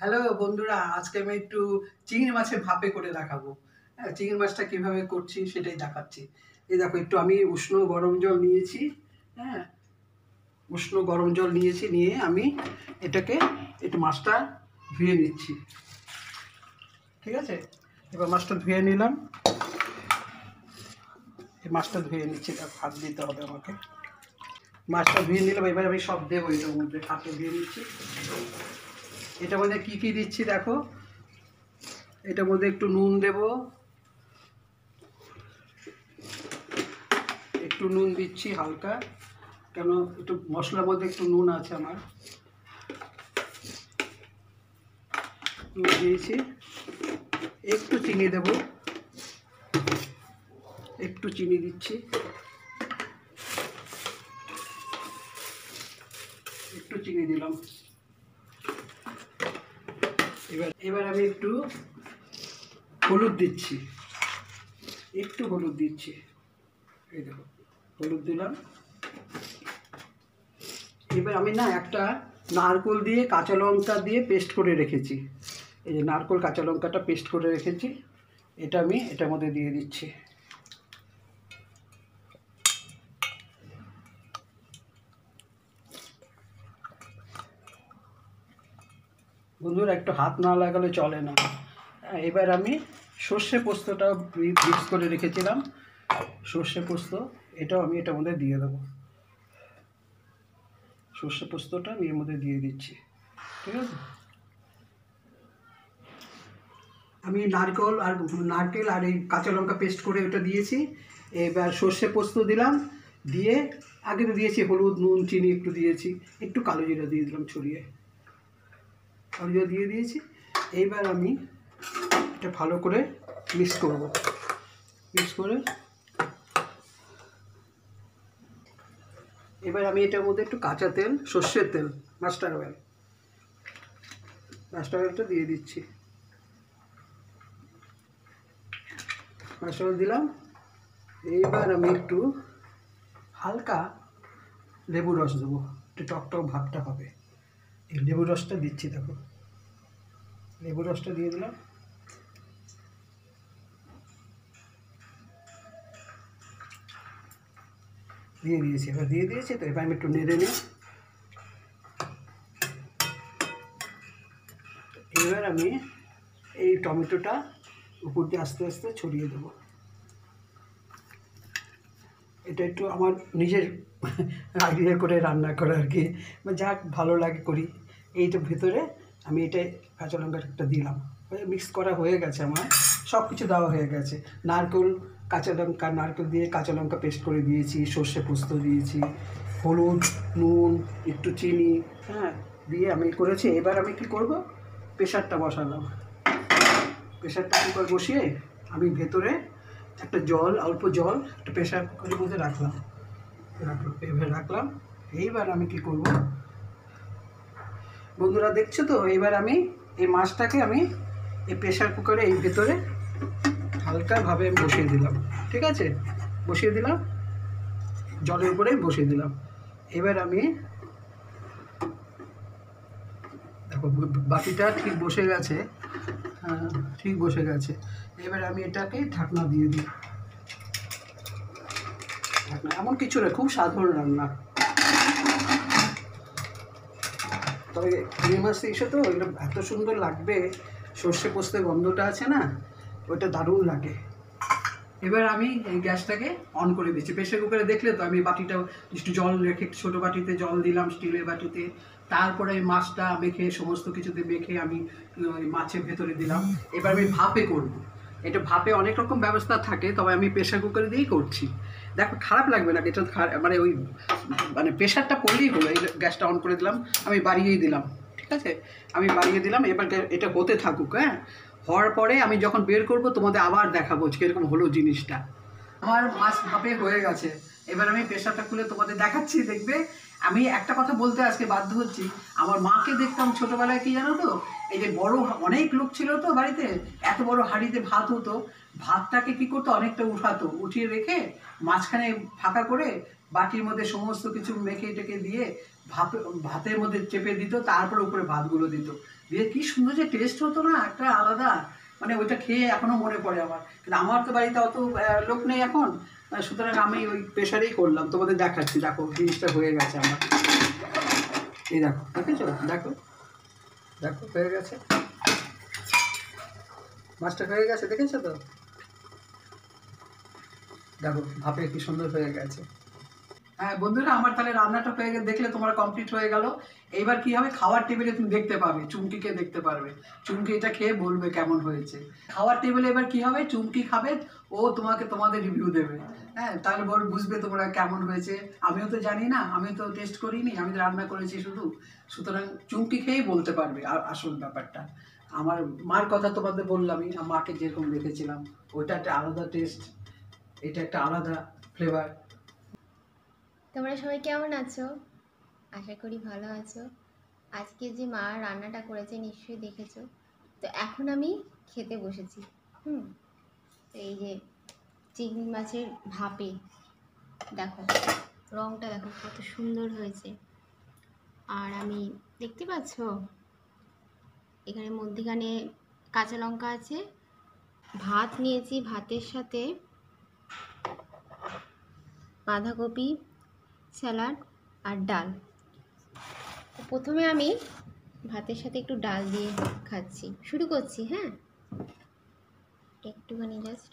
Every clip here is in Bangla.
হ্যালো বন্ধুরা, আজকে আমি একটু চিংড়ি মাছের ভাপে করে দেখাবো। হ্যাঁ, চিংড়ি মাছটা কীভাবে করছি সেটাই দেখাচ্ছি। এই দেখো, একটু আমি উষ্ণ গরম জল নিয়েছি। হ্যাঁ, উষ্ণ গরম জল নিয়েছি, নিয়ে আমি এটাকে একটু মাছটা ধুয়ে নিচ্ছি। ঠিক আছে, এবার মাছটা ধুয়ে নিলাম। এই মাছটা ধুয়ে নিচ্ছি, হাত দিতে হবে আমাকে। মাছটা ধুয়ে নিলাম, এবার আমি সব দেবো এটার মধ্যে। হাতে ধুয়ে নিচ্ছি। এটার মধ্যে কী কী দিচ্ছি দেখো। এটার মধ্যে একটু নুন দেব, একটু নুন দিচ্ছি হালকা, কেন একটু মশলার মধ্যে একটু নুন আছে আমার। নুন দিয়েছি, একটু চিনি দেব, একটু চিনি দিচ্ছি, একটু চিনি দিলাম। এবার আমি একটু হলুদ দিচ্ছি, একটু হলুদ দিচ্ছি। এই দেখো, হলুদ দিলাম। এবার আমি না একটা নারকেল দিয়ে কাঁচা লঙ্কা দিয়ে পেস্ট করে রেখেছি। এই যে নারকেল কাঁচা লঙ্কাটা পেস্ট করে রেখেছি, এটা আমি এটার মধ্যে দিয়ে দিচ্ছি। বন্ধুরা, একটু হাত না লাগালে চলে না। এবার আমি সর্ষে পোস্তটা মিক্স করে রেখেছিলাম, সর্ষে পোস্ত, এটাও আমি এটার মধ্যে দিয়ে দেবো। সর্ষে পোস্তটা আমি এর মধ্যে দিয়ে দিচ্ছি। ঠিক আছে, আমি নারকেল আর এই কাঁচা লঙ্কা পেস্ট করে ওটা দিয়েছি। এবার সর্ষে পোস্ত দিলাম, দিয়ে আগে তো দিয়েছি হলুদ, নুন, চিনি একটু দিয়েছি, একটু কালো জিরা দিয়ে দিলাম ছড়িয়ে, কালো জিরা দিয়ে দিয়েছি। এইবার আমি এটা ভালো করে মিক্স করব। মিক্স করে এবার আমি এটার মধ্যে একটু কাঁচা তেল, সর্ষের তেল, মাস্টার অয়েলটা দিয়ে দিচ্ছি। মাস্টার অয়েল দিলাম। এইবার আমি একটু হালকা লেবু রস দেবো, একটু টক ভাবটা হবে। এই লেবু রসটা দিচ্ছি, দেখো লেবু রসটা দিয়ে দিলাম। দিয়ে দিয়েছি, এবার দিয়ে দিয়েছি তো এবার আমি একটু নেড়ে নিই। এবার আমি এই টমেটোটা উপর দিয়ে আস্তে আস্তে ছড়িয়ে দেবো। এটা একটু আমার নিজের আইডিয়া করে রান্না করা আর কি, যা ভালো লাগে করি। এইটার ভেতরে আমি এটা কাঁচা লঙ্কাটা দিলাম, মিক্স করা হয়ে গেছে আমার, সব কিছু দেওয়া হয়ে গেছে। নারকেল দিয়ে কাঁচা লঙ্কা পেস্ট করে দিয়েছি, সর্ষে পোস্ত দিয়েছি, হলুদ, নুন, একটু চিনি, হ্যাঁ দিয়ে আমি করেছি। এবার আমি কি করব, প্রেশারটা বসালাম। প্রেশারটা কী করে বসিয়ে আমি ভেতরে একটা অল্প জল একটা প্রেশার কুকারের মধ্যে রাখলাম। এইবার আমি কি করব বন্ধুরা, দেখছো তো, এইবার আমি এই মাছটাকে আমি এই প্রেশার কুকারে এই ভেতরে হালকাভাবে বসিয়ে দিলাম। ঠিক আছে, বসিয়ে দিলাম, জলের উপরে বসিয়ে দিলাম। এবার আমি দেখো বাটিটা ঠিক বসে গেছে, ঠিক বসে গেছে। এবার আমি এটাকে ঢাকনা দিয়ে দিই। এমন কিছু না, খুব সাধারণ রান্না। তবে চিংড়ি মাছ এসে তো এটা এত সুন্দর লাগবে, সর্ষে পোস্তের গন্ধটা আছে না, ওইটা দারুণ লাগে। এবার আমি এই গ্যাসটাকে অন করে দিচ্ছি। প্রেশার কুকারে দেখলে তো আমি বাটিটা একটু জল রেখে, ছোটো বাটিতে জল দিলাম, স্টিলের বাটিতে। তারপরে এই মাছটা মেখে, সমস্ত কিছুতে মেখে আমি ওই মাছের ভেতরে দিলাম। এবার আমি ভাপে করব। এটা ভাপে অনেক রকম ব্যবস্থা থাকে, তবে আমি প্রেশার কুকারে দিয়েই করছি। দেখো, খারাপ লাগবে না, এটা মানে ওই প্রেশারটা পড়লেই হলো। এই গ্যাসটা অন করে দিলাম, আমি বাড়িয়েই দিলাম। ঠিক আছে, আমি বাড়িয়ে দিলাম। এবার এটা হতে থাকুক। হ্যাঁ, হওয়ার পরে আমি যখন বের করব তোমাদের আবার দেখাবো কীরকম হলো জিনিসটা। আমার মাছ ভাপে হয়ে গেছে। এবার আমি প্রেশারটা খুলে তোমাদের দেখাচ্ছি, দেখবে। আমি একটা কথা বলতে আজকে বাধ্য হচ্ছি, আমার মাকে দেখতাম ছোটোবেলায়, কি জানো তো, এই যে বড় অনেক লোক ছিল তো বাড়িতে, এত বড় হাঁড়িতে ভাত হতো, ভাতটাকে কী করতো, অনেকটা উঠাতো, উঠিয়ে রেখে মাঝখানে ফাঁকা করে বাটির মধ্যে সমস্ত কিছু মেখে টেকে দিয়ে ভাতের মধ্যে চেপে দিত, তারপরে উপরে ভাতগুলো দিত, দিয়ে কি সুন্দর যে টেস্ট হতো না, একটা আলাদা। মানে ওইটা খেয়ে এখনো মনে পড়ে আমার। কিন্তু আমার তো বাড়িতে অত লোক নেই এখন, সুতরাং আমি ওই প্রেশারেই করলাম। তোমাদের দেখাচ্ছি, দেখো জিনিসটা হয়ে গেছে আমার। এই দেখো, দেখেছো, দেখো দেখো হয়ে গেছে, মাছটা হয়ে গেছে, দেখেছো তো? দেখো ভাপে কি সুন্দর হয়ে গেছে। হ্যাঁ বন্ধুরা, আমার তাহলে রান্নাটা হয়ে গেলে দেখলে তোমরা কমপ্লিট হয়ে গেল। এইবার কি হবে, খাওয়ার টেবিলে তুমি দেখতে পাবে, চুমকিকে দেখতে পারবে, চুমকি এটা খেয়ে বলবে কেমন হয়েছে। খাওয়ার টেবিলে এবার কি হবে, চুমকি খাবে, ও তোমাদের রিভিউ দেবে। হ্যাঁ, তাহলে বুঝবে তোমরা কেমন হয়েছে। আমিও তো জানি না, আমি তো টেস্ট করিনি, আমি তো রান্না করেছি শুধু। সুতরাং চুমকি খেয়েই বলতে পারবে আসল ব্যাপারটা। আমার মার কথা তোমাদের বললামই, মাকে যেরকম দেখেছিলাম, ওইটা একটা আলাদা টেস্ট, এটা একটা আলাদা ফ্লেভার। তোমরা সবাই কেমন আছো? আশা করি ভালো আছো। আজকে যে মা রান্নাটা করেছে নিশ্চয়ই দেখেছো। তো এখন আমি খেতে বসেছি। তো এই যে চিংড়ি মাছের ভাপে, দেখো রংটা দেখো কত সুন্দর হয়েছে। আর আমি দেখতে পাচ্ছ এখানে মধ্যিখানে কাঁচা লঙ্কা আছে, ভাত নিয়েছি, ভাতের সাথে বাঁধাকপি, স্যালাড আর ডাল। প্রথমে আমি ভাতের সাথে একটু ডাল দিয়ে খাচ্ছি, শুরু করছি। হ্যাঁ, একটুখানি জাস্ট,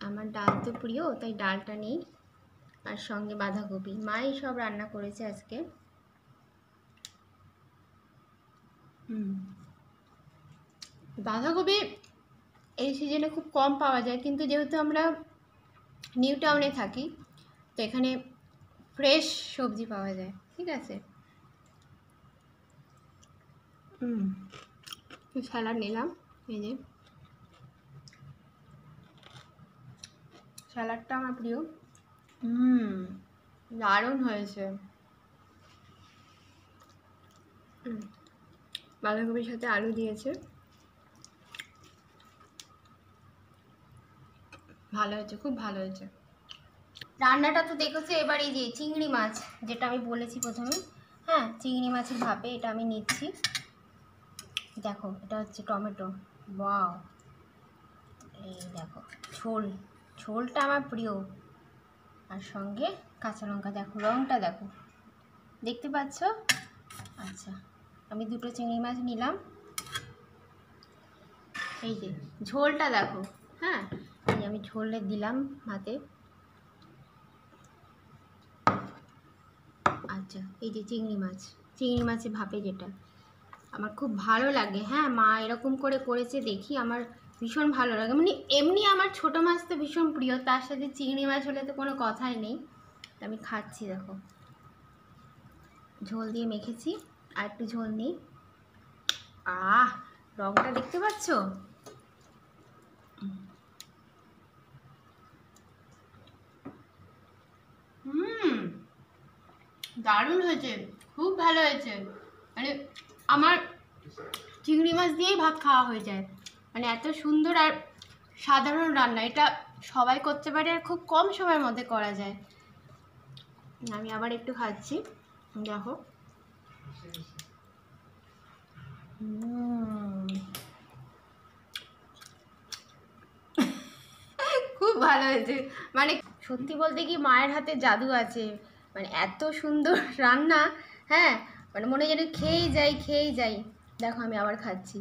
আমার ডাল তো প্রিয় তাই ডালটা নিই, আর সঙ্গে বাঁধাকপি। মাই সব রান্না করেছে আজকে। বাঁধাকপি এই সিজনে খুব কম পাওয়া যায়, কিন্তু যেহেতু আমরা নিউ টাউনে থাকি তো এখানে ফ্রেশ সবজি পাওয়া যায়। ঠিক আছে, স্যালাড নিলাম, এই যে স্যালাডটা আমার প্রিয়। দারুণ হয়েছে। বাঁধাকপির সাথে আলু দিয়েছে, ভালো হয়েছে, খুব ভালো হয়েছে। রান্নাটা তো দেখেছো। এবার এই যে চিংড়ি মাছ, যেটা আমি বলেছি প্রথমে, হ্যাঁ চিংড়ি মাছের ভাপে এটা আমি নিচ্ছি। দেখো এটা হচ্ছে টমেটো, ওয়াও। এই দেখো ঝোলটা আমার প্রিয়, আর সঙ্গে কাঁচা লঙ্কা। দেখো রংটা দেখো, দেখতে পাচ্ছ? আচ্ছা, আমি দুটো চিংড়ি মাছ নিলাম। এই যে ঝোলটা দেখো, হ্যাঁ এই আমি ঝোলে দিলাম ভাতে। আচ্ছা, এই যে চিংড়ি মাছের ভাপে, যেটা আমার খুব ভালো লাগে। হ্যাঁ, মা এরকম করে করেছে দেখি, আমার ভীষণ ভালো লাগে। মানে এমনি আমার ছোটো মাছ তো ভীষণ প্রিয়, তার সাথে চিংড়ি মাছ হলে তো কোনো কথাই নেই। আমি খাচ্ছি, দেখো ঝোল দিয়ে মেখেছি, আর একটু ঝোল নিই। রংটা দেখতে পাচ্ছ? দারুণ হয়েছে, খুব ভালো হয়েছে। মানে আমার চিংড়ি মাছ দিয়েই ভাত খাওয়া হয়ে যায়, মানে এত সুন্দর। আর সাধারণ রান্না, এটা সবাই করতে পারে আর খুব কম সময়ের মধ্যে করা যায়। আমি আবার একটু খাচ্ছি, দেখো খুব ভালো হয়েছে। মানে সত্যি বলতে কি, মায়ের হাতে জাদু আছে, মানে এত সুন্দর রান্না। হ্যাঁ, মানে মনে যেন খেয়েই যাই। দেখো আমি আবার খাচ্ছি,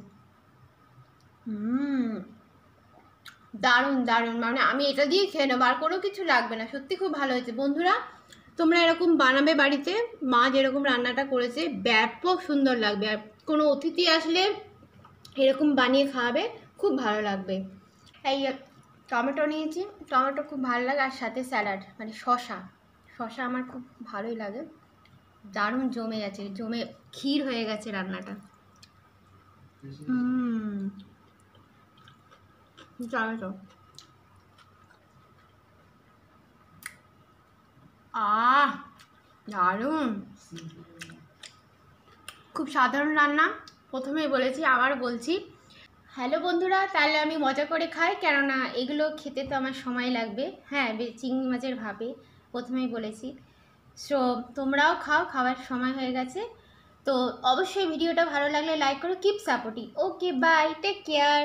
দারুণ দারুণ। মানে আমি এটা দিয়ে খেয়ে নেবো, আর কোনো কিছু লাগবে না। সত্যি খুব ভালো হয়েছে। বন্ধুরা তোমরা এরকম বানাবে বাড়িতে, মা যেরকম রান্নাটা করেছে ব্যাপক সুন্দর লাগবে। আর কোনো অতিথি আসলে এরকম বানিয়ে খাওয়াবে, খুব ভালো লাগবে। এই টমেটো নিয়েছি, টমেটো খুব ভালো লাগে, আর সাথে স্যালাড, মানে শশা আমার খুব ভালোই লাগে। দারুণ জমে গেছে, ক্ষীর হয়ে গেছে রান্নাটা। টমেটো দারুণ। খুব সাধারণ রান্না, প্রথমেই বলেছি আবার বলছি, হ্যালো বন্ধুরা, তাহলে আমি মজা করে খাই, কেননা এগুলো খেতে তো আমার সময় লাগবে। হ্যাঁ, চিংড়ি মাছের ভাপে প্রথমেই বলেছি। সো তোমরাও খাও, খাওয়ার সময় হয়ে গেছে। তো অবশ্যই ভিডিওটা ভালো লাগলে লাইক করো, keep supporting. Okay, bye, take care.